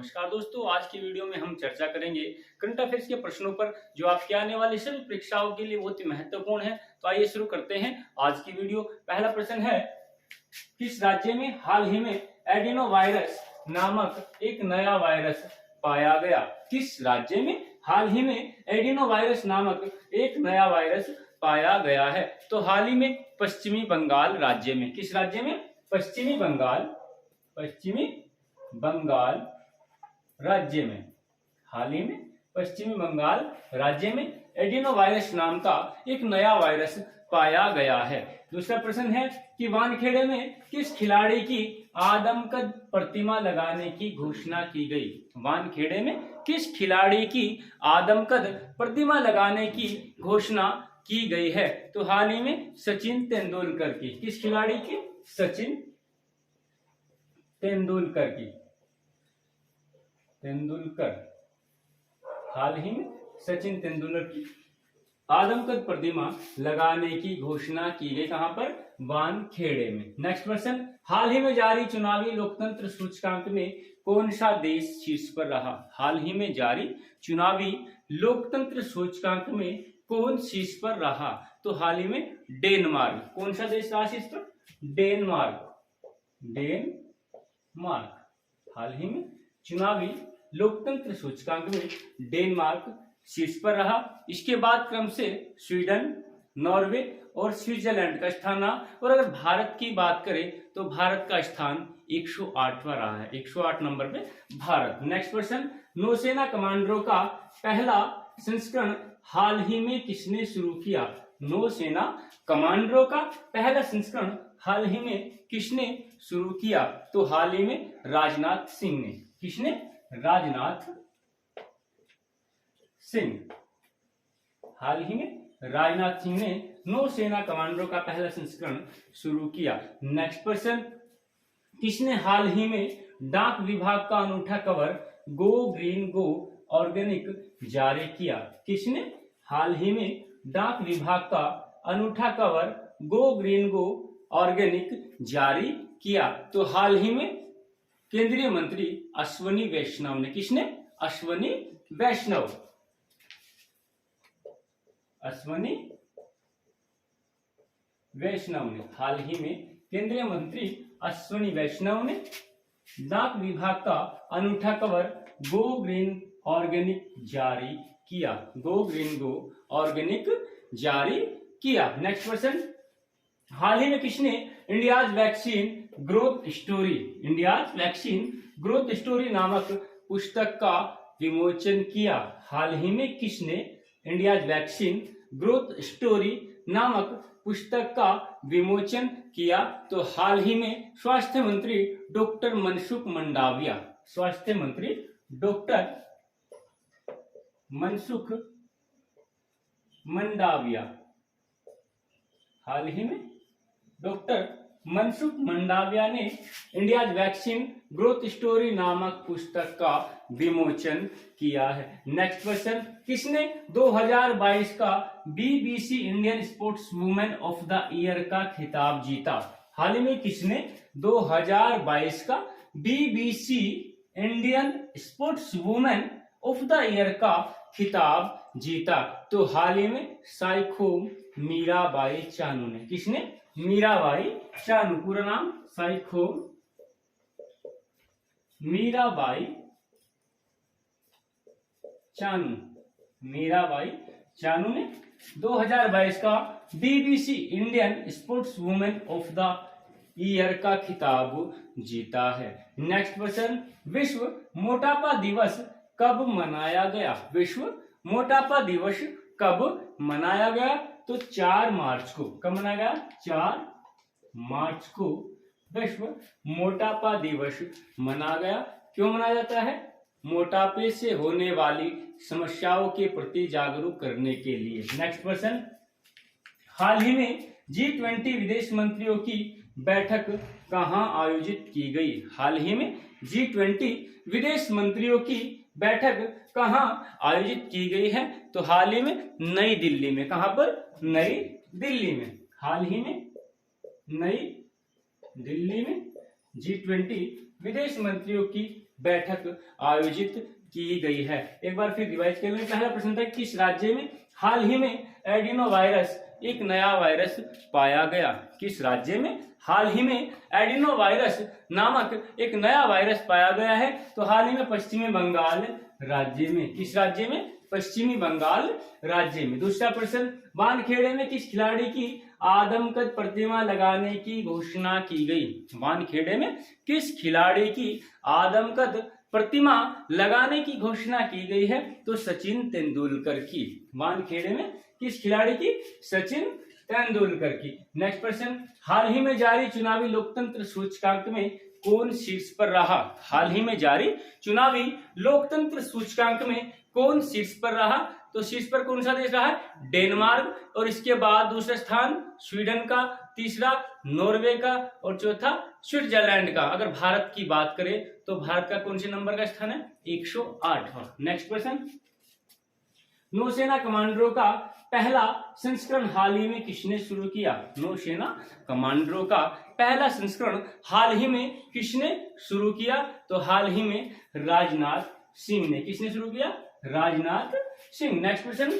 नमस्कार दोस्तों, आज की वीडियो में हम चर्चा करेंगे करंट अफेयर्स के प्रश्नों पर जो आपके आने वाली सभी परीक्षाओं के लिए बहुत ही महत्वपूर्ण है। तो आइए शुरू करते हैं आज की वीडियो। पहला प्रश्न है, किस राज्य में हाल ही में एडिनो वायरस नामक एक नया वायरस पाया गया? किस राज्य में हाल ही में एडिनो वायरस नामक एक नया वायरस पाया गया है? तो हाल ही में पश्चिमी बंगाल राज्य में। किस राज्य में? पश्चिमी बंगाल राज्य में। हाल ही में पश्चिमी बंगाल राज्य में एडिनो वायरस नाम का एक नया वायरस पाया गया है। दूसरा प्रश्न है कि वानखेड़े में किस खिलाड़ी की आदमकद प्रतिमा लगाने की घोषणा की गई? वानखेड़े में किस खिलाड़ी की आदमकद प्रतिमा लगाने की घोषणा की गई है? तो हाल ही में सचिन तेंदुलकर की। किस खिलाड़ी की? सचिन तेंदुलकर की। हाल ही में सचिन तेंदुलकर की आदमकद प्रतिमा लगाने की घोषणा की गई। कहां पर? वानखेड़े में। नेक्स्ट प्रश्न, हाल ही में जारी चुनावी लोकतंत्र सूचकांक में कौन सा देश शीर्ष पर रहा? हाल ही में जारी चुनावी लोकतंत्र सूचकांक में कौन शीर्ष पर रहा? तो हाल ही में डेनमार्क। कौन सा देश रहा शीर्ष पर? डेनमार्क। हाल ही में चुनावी लोकतंत्र सूचकांक में डेनमार्क शीर्ष पर रहा। इसके बाद क्रम से स्वीडन, नॉर्वे और स्विट्जरलैंड का स्थान रहा। और अगर भारत की बात करें तो भारत का स्थान 108वां रहा है। 108 नंबर पे भारत। नेक्स्ट क्वेश्चन, नौसेना कमांडरों का पहला संस्करण हाल ही में किसने शुरू किया? नौसेना कमांडरों का पहला संस्करण हाल ही में किसने शुरू किया? तो हाल ही में राजनाथ सिंह ने। किसने? राजनाथ सिंह। हाल ही में राजनाथ सिंह ने नौसेना कमांडरों का पहला संस्करण शुरू किया। नेक्स्ट क्वेश्चन, किसने हाल ही में डाक विभाग का अनूठा कवर गो ग्रीन गो ऑर्गेनिक जारी किया? किसने हाल ही में डाक विभाग का अनूठा कवर गो ग्रीन गो ऑर्गेनिक जारी किया? तो हाल ही में केंद्रीय मंत्री अश्वनी वैष्णव ने। किसने? अश्वनी वैष्णव ने हाल ही में केंद्रीय मंत्री अश्वनी वैष्णव ने डाक विभाग का अनूठा कवर गो ग्रीन ऑर्गेनिक जारी किया। गो ग्रीन गो ऑर्गेनिक जारी किया। नेक्स्ट क्वेश्चन, हाल ही में किसने इंडियाज वैक्सीन ग्रोथ स्टोरी नामक पुस्तक का विमोचन किया? हाल ही में किसने इंडियाज वैक्सीन ग्रोथ स्टोरी नामक पुस्तक का विमोचन किया? तो हाल ही में स्वास्थ्य मंत्री डॉक्टर मनसुख मंडाविया। स्वास्थ्य मंत्री डॉक्टर मनसुख मंडाविया। हाल ही में डॉक्टर मनसुख मंडाविया ने इंडियाज वैक्सीन ग्रोथ स्टोरी नामक पुस्तक का विमोचन किया है। नेक्स्ट क्वेश्चन, किसने 2022 का BBC Indian sports women of the year का खिताब जीता? हाल ही में किसने 2022 का BBC Indian sports women of the year का खिताब जीता? तो हाल ही में साइखो मीराबाई चानू ने। किसने? मीराबाई चानू। पूरा नाम साइखो मीराबाई चानू ने 2022 का BBC Indian sports women of the year का खिताब जीता है। नेक्स्ट क्वेश्चन, विश्व मोटापा दिवस कब मनाया गया? विश्व मोटापा दिवस कब मनाया गया? तो 4 मार्च को। कब मनाया गया? 4 मार्च को विश्व मोटापा दिवस मनाया गया। क्यों मनाया जाता है? मोटापे से होने वाली समस्याओं के प्रति जागरूक करने के लिए। नेक्स्ट क्वेश्चन, हाल ही में G20 विदेश मंत्रियों की बैठक कहां आयोजित की गई? हाल ही में G20 विदेश मंत्रियों की बैठक कहां आयोजित की गई है? तो हाल ही में नई दिल्ली में। कहां पर? नई दिल्ली में। हाल ही में नई दिल्ली में G20 विदेश मंत्रियों की बैठक आयोजित की गई है। एक बार फिर रिवाइज कर लें। पहला प्रश्न था किस राज्य में हाल ही में एडिनो वायरस एक नया वायरस पाया गया। किस राज्य में हाल ही में एडिनो वायरस नामक एक नया वायरस पाया गया है। तो हाल ही में पश्चिमी बंगाल राज्य में। किस राज्य में? पश्चिमी बंगाल राज्य में। दूसरा प्रश्न वानखेड़े में किस खिलाड़ी की आदमकद प्रतिमा लगाने की घोषणा की गई। वानखेड़े में किस खिलाड़ी की आदमकद प्रतिमा लगाने की घोषणा की गई है। तो सचिन तेंदुलकर की। वानखेड़े में किस खिलाड़ी की? सचिन तेंदुलकर की। नेक्स्ट प्रश्न हाल ही में जारी चुनावी लोकतंत्र सूचकांक में कौन शीर्ष पर रहा। हाल ही में जारी चुनावी लोकतंत्र सूचकांक में कौन शीर्ष पर रहा। तो शीर्ष पर कौन सा देश रहा है? डेनमार्क। और इसके बाद दूसरा स्थान स्वीडन का, तीसरा नॉर्वे का और चौथा स्विट्जरलैंड का। अगर भारत की बात करें तो भारत का कौन से नंबर का स्थान है? 108वां। नेक्स्ट प्रश्न नौसेना कमांडरों का पहला संस्करण हाल ही में किसने शुरू किया। नौसेना कमांडरों का पहला संस्करण हाल ही में किसने शुरू किया। तो हाल ही में राजनाथ सिंह ने। किसने शुरू किया? राजनाथ सिंह। नेक्स्ट क्वेश्चन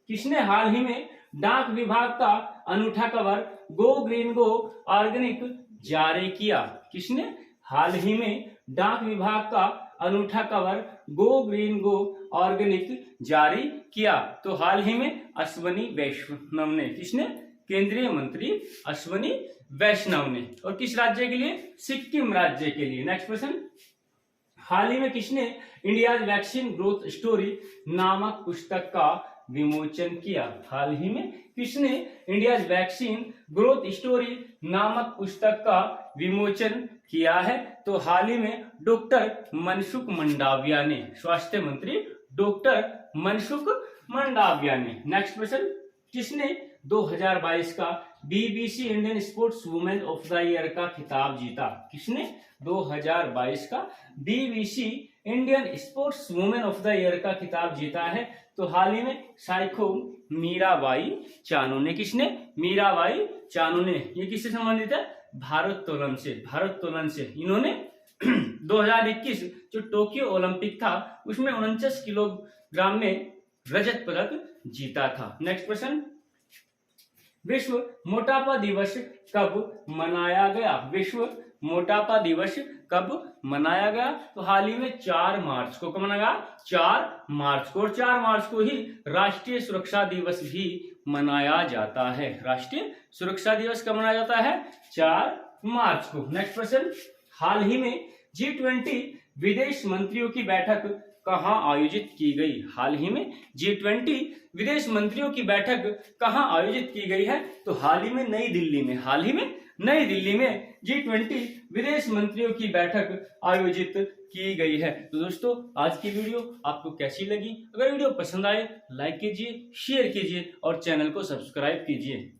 किसने हाल ही में डाक विभाग का अनूठा कवर गो ग्रीन गो ऑर्गेनिक जारी किया। किसने हाल ही में डाक विभाग का अनूठा कवर गो ग्रीन गो ऑर्गेनिक जारी किया। तो हाल ही में अश्वनी वैष्णव ने। किसने? केंद्रीय मंत्री अश्वनी वैष्णव ने। और किस राज्य के लिए? सिक्किम राज्य के लिए। नेक्स्ट क्वेश्चन हाल ही में किसने इंडियाज वैक्सीन ग्रोथ स्टोरी नामक पुस्तक का विमोचन किया। हाल ही में किसने इंडियाज वैक्सीन ग्रोथ स्टोरी नामक पुस्तक का विमोचन किया है। तो हाल ही में डॉक्टर मनसुख मंडाविया ने। स्वास्थ्य मंत्री डॉक्टर मनसुख मंडाविया ने। नेक्स्ट क्वेश्चन किसने 2022 का BBC Indian sports women of the year का खिताब जीता। किसने 2022 का BBC Indian sports women of the year का खिताब जीता है। तो हाल ही में साइको मीराबाई चानू ने। किसने? मीराबाई चानू ने। ये किससे संबंधित है? भारोत्तोलन से। भारोत्तोलन से इन्होंने 2021 जो टोक्यो ओलंपिक था उसमें 49 किलोग्राम में रजत पदक जीता था। नेक्स्ट प्रश्न विश्व मोटापा दिवस कब मनाया गया। विश्व मोटापा दिवस कब मनाया गया। तो हाल ही में 4 मार्च को। कब मनाया गया? 4 मार्च को। और 4 मार्च को ही राष्ट्रीय सुरक्षा दिवस भी मनाया जाता है। राष्ट्रीय सुरक्षा दिवस कब मनाया जाता है? 4 मार्च को। नेक्स्ट प्रश्न हाल ही में G20 विदेश मंत्रियों की बैठक कहां आयोजित की गई। हाल ही में G20 विदेश मंत्रियों की बैठक कहां आयोजित की गई है। तो हाल ही में नई दिल्ली में। हाल ही में नई दिल्ली में G20 विदेश मंत्रियों की बैठक आयोजित की गई है। तो दोस्तों आज की वीडियो आपको कैसी लगी? अगर वीडियो पसंद आए लाइक कीजिए, शेयर कीजिए और चैनल को सब्सक्राइब कीजिए।